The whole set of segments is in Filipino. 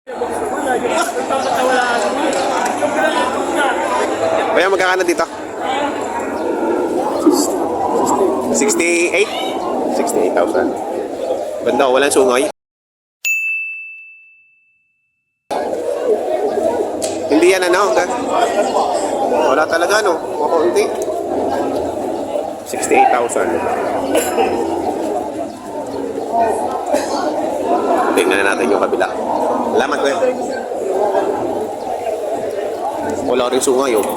Kaya magkakano dito? 68? 68,000. Ganda, walang sungay. Hindi yan ano? Wala talaga no? Makaunti. 68,000. Tingnan na natin yung kabila. Salamat ko. Wala rin sungay oh.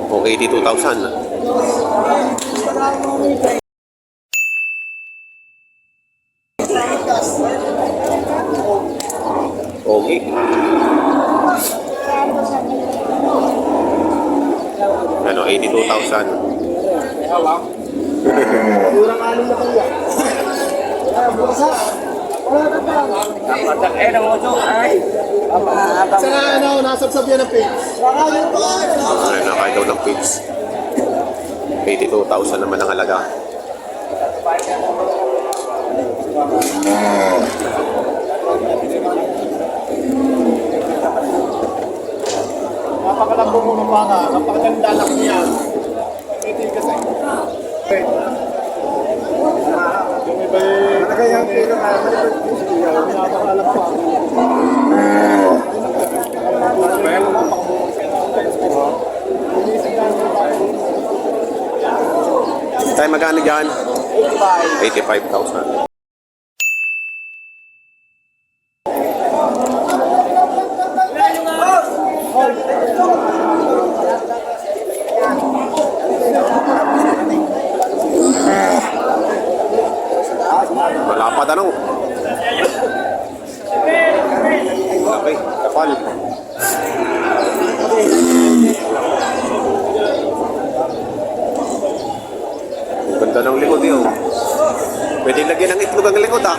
Okay, 82,000. Okay. Ano, 82,000. Kurang ano na kaya? Sana ano, nasabsab yan ng page. Ay, nakain daw ng pigs. 82,000 naman ang halaga. Napakalambong mo ng baka, napakaganda lang niya. Itin kasi. Yung iba yung... Malagay ang pera ka, napakalam pa. Tayo magkano dyan? 85,000. Malapad ano? Okay, kapal. Ang ganda ng likod yun. Pwede lagyan ng itlog ang likod ah.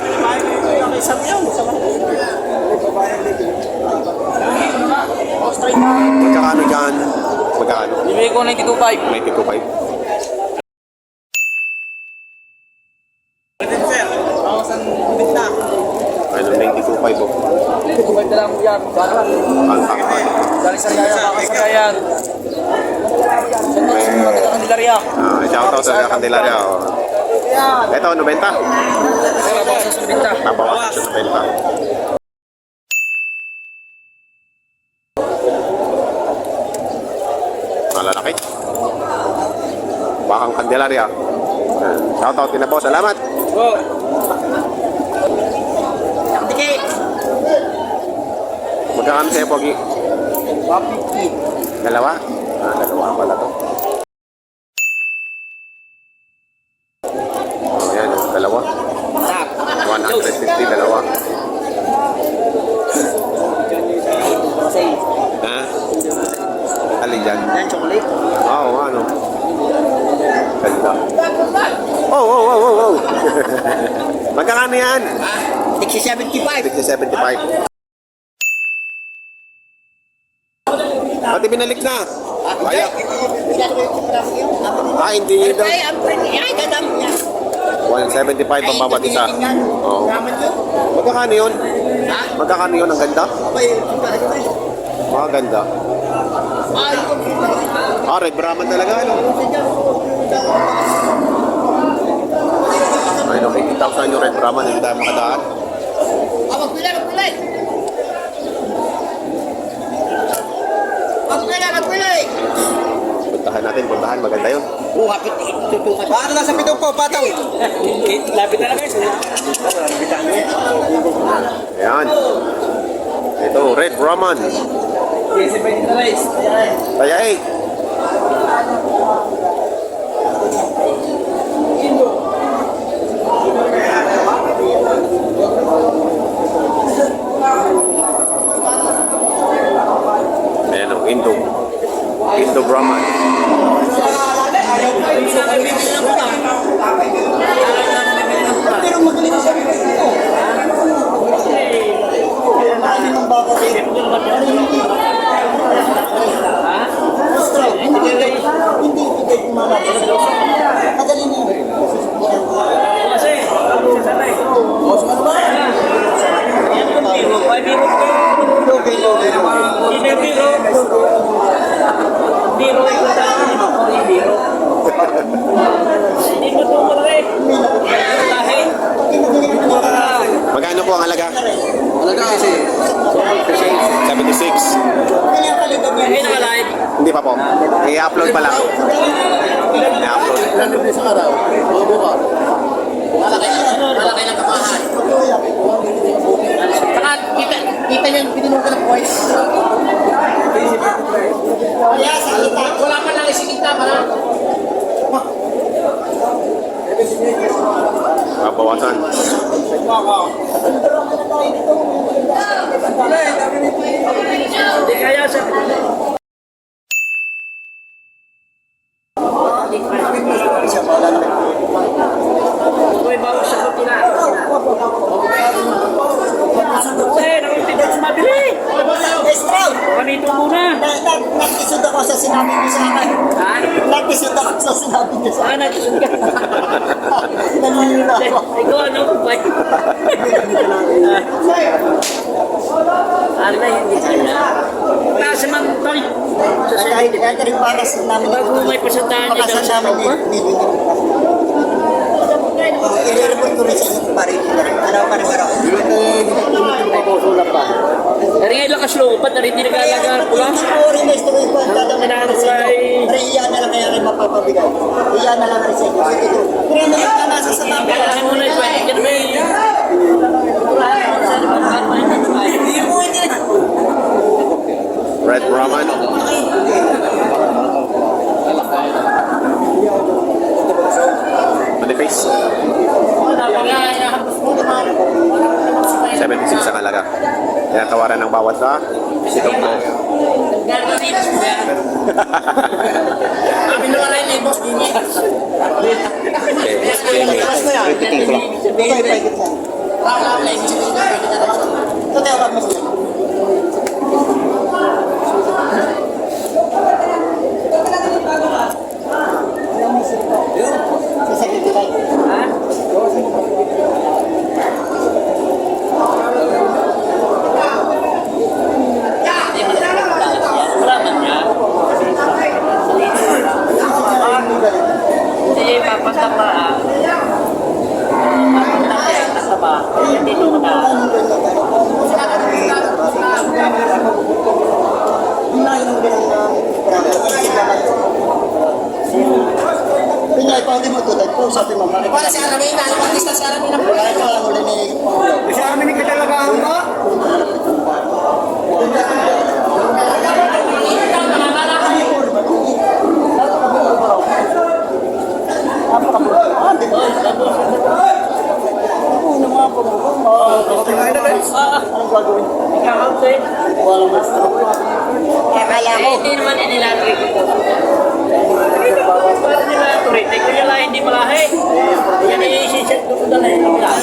Magkakano dyan? Magkakano? Bibigay ko 92.5. 92,500. Ano, 92,500 oh. Bibigay na lang mo yan. Ang takpan. Dali sa Raya, baka sa Raya. Sa Candelaria. Shoutout sa Candelaria. Oh. Ito, 90. Baka sa Subinta. Nabawas sa 90. Malalaki. Bakang Candelaria. Shoutout din na po. Salamat. Magkakano sa'yo, Pogi? 150. Dalawa? Dalawa pala to. Oh, yan. Dalawa. 150, dalawa. Ha? Alin dyan? Yan, chocolate. Oo, ano? Ganda. Oh. Magkakano yan? 75. 75. Pati binalik na. Kaya. Hindi yun daw. 175 ang bawat isa. Oo. Magkakano yun? Magkakano yun? Ang ganda? Maganda. Red Brahman talaga. Ano? Ayun, okay. 8,000 yung Red Brahman. Hindi tayo makadaan. Puntahan. Maganda yun. Paano na sa pitong po, pataw? Lapit na lang guys. Ayan. Ito, Red Brahman. Kaya eh. Ayan o, Indo Brahman. Madali na. Ay, biro ko. Lugi. Hindi biro. Biro ito tayo. Hindi biro. Hindi mo ito malaki. Lahi. Magkano po ang halaga? Alaga kasi. 76. Hindi nakalive. Hindi pa po. I-upload pa lang. I-upload. Ilan din sa araw? O, buka. Malaki ng kapahan. Saka, kita niyo yung pinunong ka ng voice. Wala pa lang isikita pa lang. Babawasan. Hindi kaya sa... Ito ay bawas sa kutina. Nakapitid sa mabili. Stroud! Panito muna. Nagtisod ako sa sinabi niyo sa akin. Ha? Nagtisod ako sa sinabi niyo sa akin. Nagtisod ka. Nanginila ako. Ikaw ano? Ano hindi kaya? Taas naman toy. Kaya rin para sa namin. Bago may pasandahan niya daw Pakasal sa namin ni i-report ko rin sa inyo pare. Ano pa rin araw? Dari ngayon lakas loobat, dari hindi nag-aalaga pula. Hindi po rin na ito ko ang dadang Kailangan ko ay- Iya na lang kaya rin mapapabigay. Iya na lang rin sa inyo. Sige to. Pero ano yung kanasa sa namin? Kailangan mo na yung pwede ka naman eh. Hindi po hindi. Red Brahman. Manifest. 76 ang halaga. Kaya tawaran ng bawat sa sitong po. Kami na wala yung boss din eh. Ito tayo wag mo siya. Sa sakit tayo. Hindi, papatama. Papatama. Hindi ito na. Pinyay pa hindi mo tulad po sa ating mga Para si Aramina, ang artista si Aramina. wala ito ang uli ni Kasi amin ni katalagaan mo. anong gagawin? Ikaw din. Walang basta. Akala ko. Hindi naman inilatry ko po. Para nila ito rin. Kaya lang hindi malahi. Yan i-set ko dala yung lang.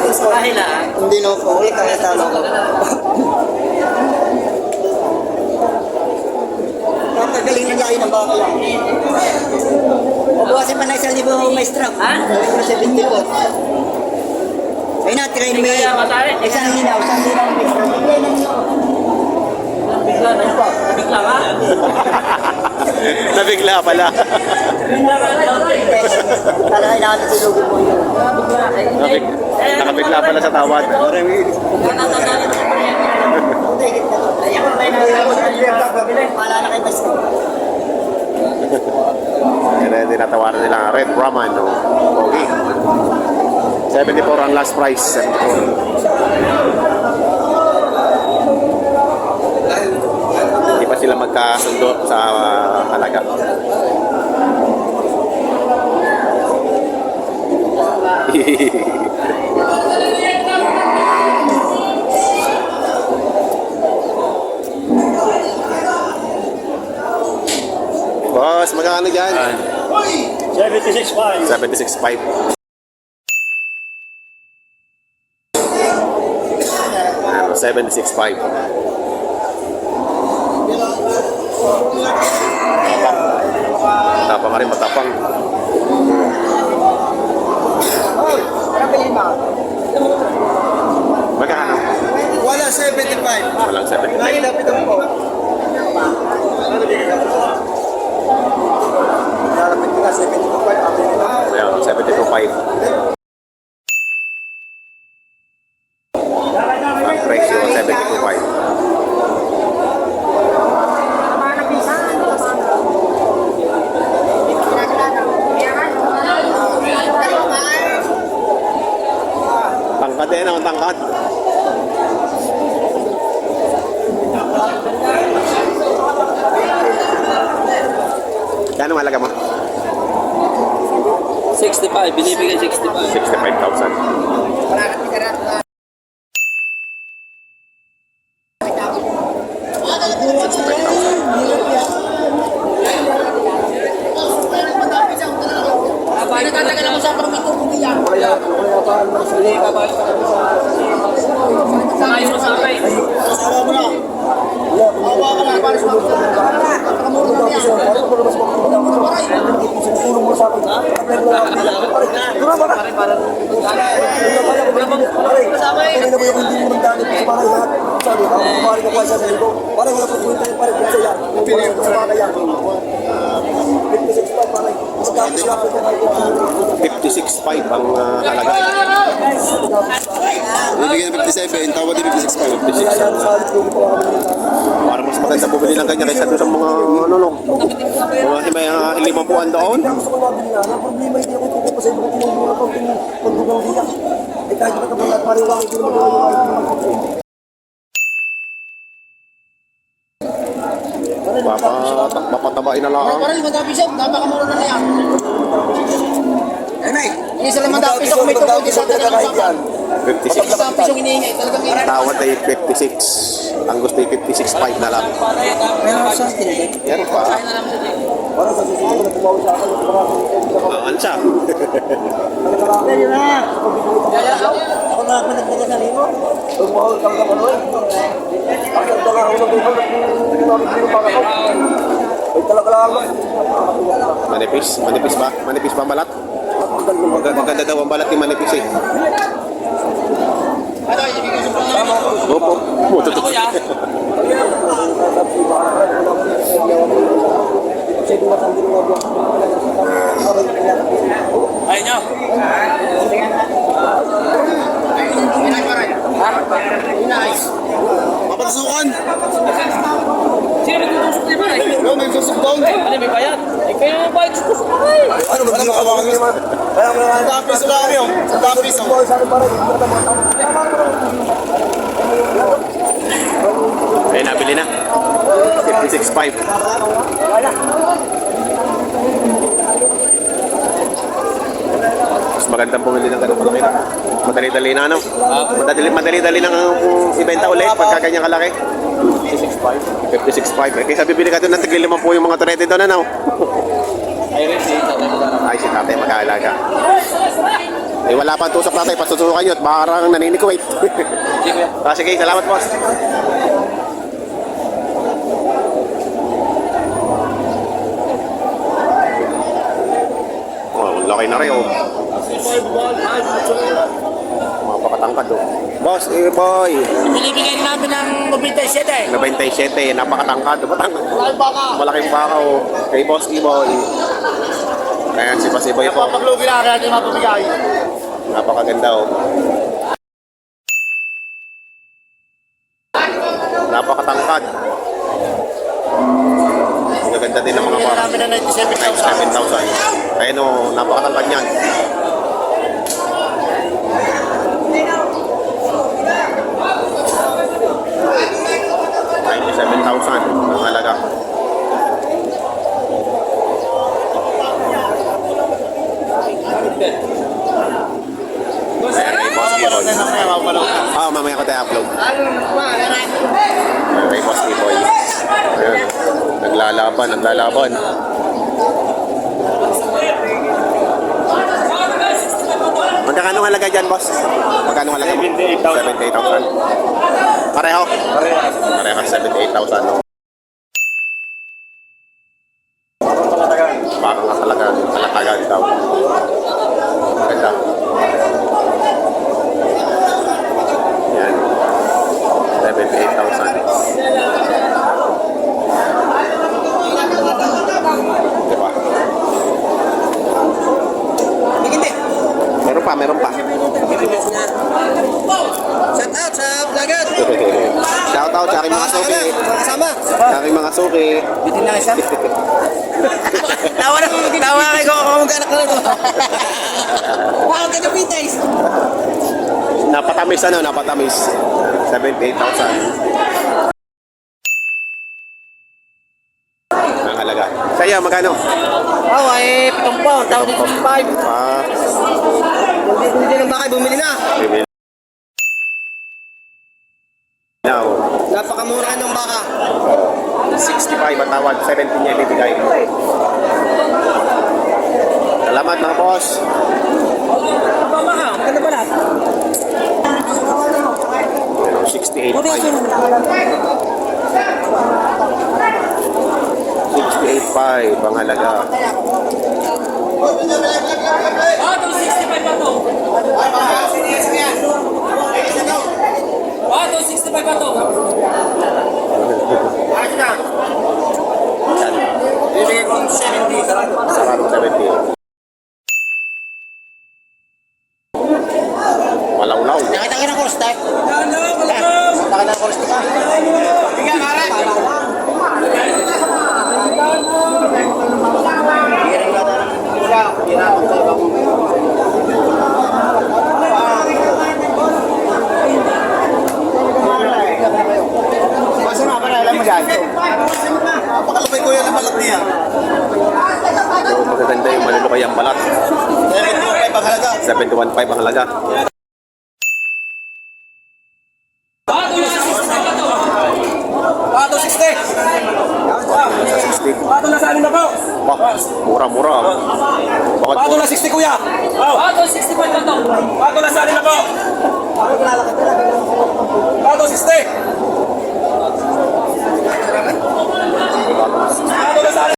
Dahil lang. Hindi no po. Ulit ang talo ko. Tatagaling na niya ng baka lang. Mabuhasin pa na 1,000 maestra. Ha? Gawin mo 74. Ay na, tirayin mo Kaya matari. isang linaw maestra. Bigay naman ako. Bigla na. Bigla ka? Nabigla pala. Bigla ka na. Talaga inaanap silugin mo yun. Nakabigla pala sa tawad. Wala na kay Basta. Kaya tinatawaran nila ang Red Brahman. No? Pogi. 74 ang last price. 74. Hindi pa sila magkasundo sa halaga. Boss, magkano dyan? 76.5. 76.5. 76.5. Tapang ka rin, matapang. Magkano? Wala, 75. Walang 75. Nahilapit ang po. Nalapit ko na 75. Ayan, 72.5. Ang presyo, 72.5. Tangkad eh, ang tangkad. Kano malaga mo? 65, binibigay 65. 65,000. Nagtatagal ako sa pamito kung iyan. Sanay mo sa akin. Asawa mo na. Awa ka na. Para sa $56,500 ang halaga. Bibigyan ng 57, tawad din 56. 56. Para mas maganda bumili ng ganyan kaysa doon sa mga ano no. Mga may limapuan doon. Problema hindi ako tutup sa ibang tinulungan ko pagdugang diya. Eh kahit makabalat pariwang hindi mo Papatabain na lang. Parang 5 piso, napakamura na yan. Ini sila 5 piso kung may tukod sa talagang usapan. 56. 5 piso hinihingi, talagang Ang tawad ay 56. Ang gusto ay 56,500 na lang. Meron sa atin. Yan pa. Parang sa susunod na pumawi sa akin. Ang siya. Dali na. Ako na ako nagdaga sa limo. Tumawag ka na kanoy. Ako nagdaga ako ng dito. Ay talaga lang. Manipis. Manipis ba? Manipis ba balat? Maganda daw ang balat ni manipis eh. Opo. Tutok. Ayun nyo. Mapagsukan! Sino nagtutusok niya ba? No, may susukdong! Ano, may bayad? Eh, kayo may bayad sa tusok na eh. Ano ba yung kabangan nyo? Kaya mo na tapis lang kami yung. Tapis ang. Ay, nabili na. 56,500. Mas magandang bumili ng ganun kalaki na. Madali-dali na ano? Madali-dali nang ibenta ulit pagka ganyan kalaki. 56,500. Kaysa bibili ka doon ng tigil 5 yung mga turete doon ano? Ay, si tatay mag-aalaga. Eh, wala pa ang tusok tatay. Pasusukan nyo at parang naninikwait. Sige, salamat boss. Oh, laki na rin oh. Mga pakatangkad oh. Boss, boy. Binibigay namin ng 97 eh. 97, napakatangkad. Patangkad. Malaking baka oh. Kay boss boy. Ayan, si Pasiboy po. Paglugi na kaya kayo mapapigay. Napakaganda oh. Napakatangkad. Magaganda din ng mga Bigyan para. namin ng 97,000. 97,000. Ayun oh, napakatangkad niyan. $97,000 ang halaga. Ayan, boss Boy. Mamaya ko tayo upload. Ayan, boss Boy. Ayan, naglalaban. Magkano ang halaga dyan, boss? Magkano ang halaga mo? 78,000. Pareho? Pareho, 78,000. Parang kalatagan daw. Maganda. Yan. out sa aking mga suki. Kasama. Sa aking mga suki. Bitin lang isa. Tawa na kayo kung mag-anak na ito. Bakit ka napitais? Napatamis ano, napatamis. 78,000. Ang halaga. Sa iyo, magkano? Ay, 7 pound. Tawag dito 5. Ah, Hindi ng bakay, bumili na. bibili. Now, Napakamura ng baka. 65 ang tawad, 17 niya ibibigay. Salamat mga boss. Maganda pala. 68.5. 68.5 ang halaga. Bato, 65 pa to. Bato, 65 pa to. Yan. Bibigay ko 70. Sarado 70. Malaulaw. Nakita ka ng course, tayo. Nakita ka ng course, di ba? Bigyan, mara. Masa nga pa na alam mo dyan? Napakalapay ko yan ang balat niya. So, magaganda yung malulukay ang balat. 7.5 ang halaga. 7.15 ang halaga. Bato, 65 pa to. Bato 60. Sa 60. Bato na sa anin na po. Bah, mura-mura. Bakit Bato po? na 60 kuya. Bato, 65 pa to. Bato na sa anin na po. Bato 60. Bato na sa anin.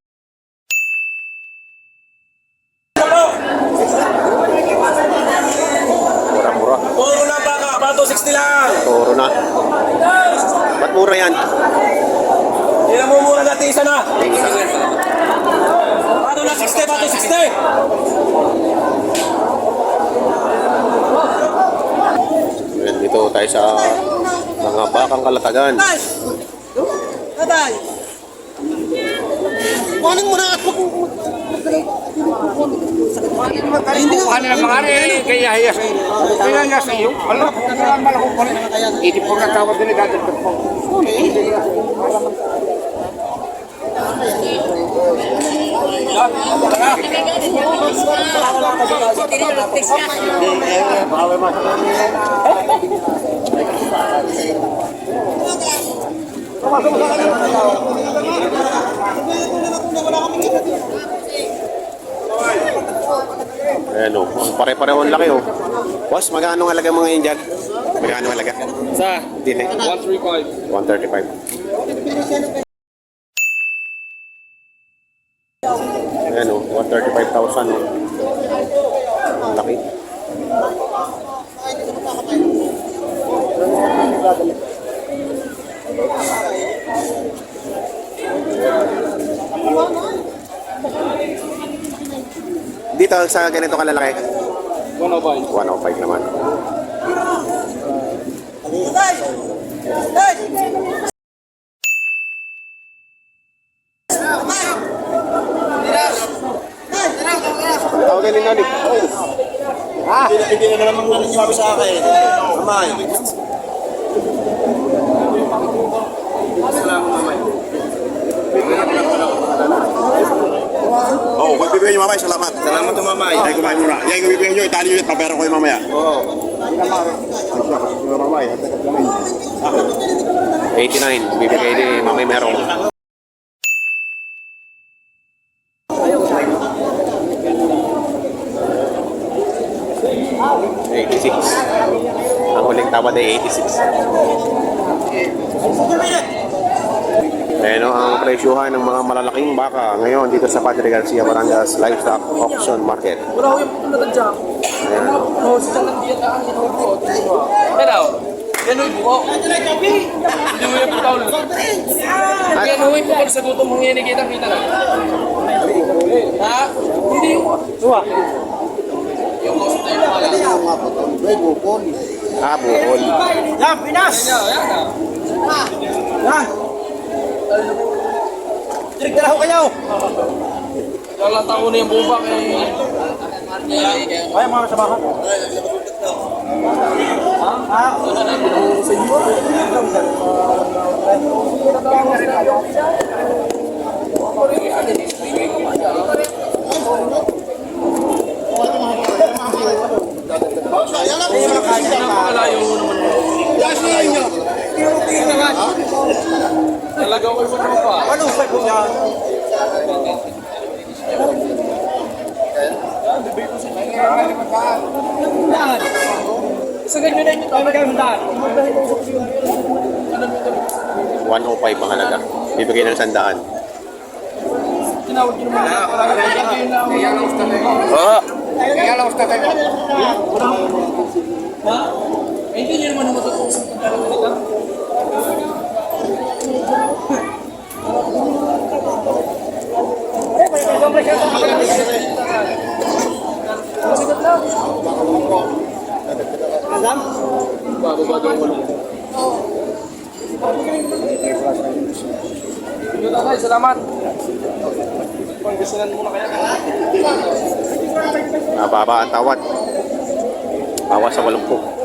Mura-mura. Puro na baka. Bato 60 lang. Toro na. Ba't mura yan? Hindi na mumura natin isa na. Bato na 60. Bato 60. Ayan, dito tayo sa mga bakang kalatagan. Tatay. Kuhanin mo na at Hindi ko kanila mga kaya hiya sa iyo. Kaya hiya sa iyo. Ano? Kailangan malako ko rin. Hindi po natawag din dadagdag po. Ayan o, pare-pareho ang laki o. Boss, magkano ang halaga mga yan dyan? Magkano ang halaga? Sa Dili. 135. 135. Ayan o, 135,000 o. Ang laki. Dito sa ganito kalalaki, 105. 105 naman. Tawagan din ulit. Hindi na naman sabi sa akin. Mamay. Oh, magbibigay niyo mamaya. Salamat. Salamat to mamay. Yan kumain muna. Yan yung bibigyan niyo. Itali niyo. Papera ko yung mamaya. Oo. 89. Bibigay ni Mami Merong. Ang huling tawad ay 86. Ayan o, ang presyuhan ng mga malalaking baka ngayon dito sa Padre Garcia Barangas Livestock Auction Market. Ayan o. Hello. Ganun po. Hindi mo yung putaw lang. Ganun po kung sa gutom mong yan, kita na. Ha? Hindi yung... Suwa. Ah, bukol. Yan, Pinas! Yan na. daw. Dalang taon na yung buba kay... Ay, mga kasamahan. Napakalayo mo naman. Talaga ko yung pa. Ano sa kuya? Sa ganyan na yung magandaan. 105 ang halaga. Bibigay ng 100. Tinawag yun naman. Kaya lang gusto tayo. Oo. Kaya lang gusto tayo. Ha? Eh, hindi nyo naman matutusok kung talaga nila. Yun na tayo, salamat. Pangasinan muna kaya. Mababa ang tawad. Bawas sa 80.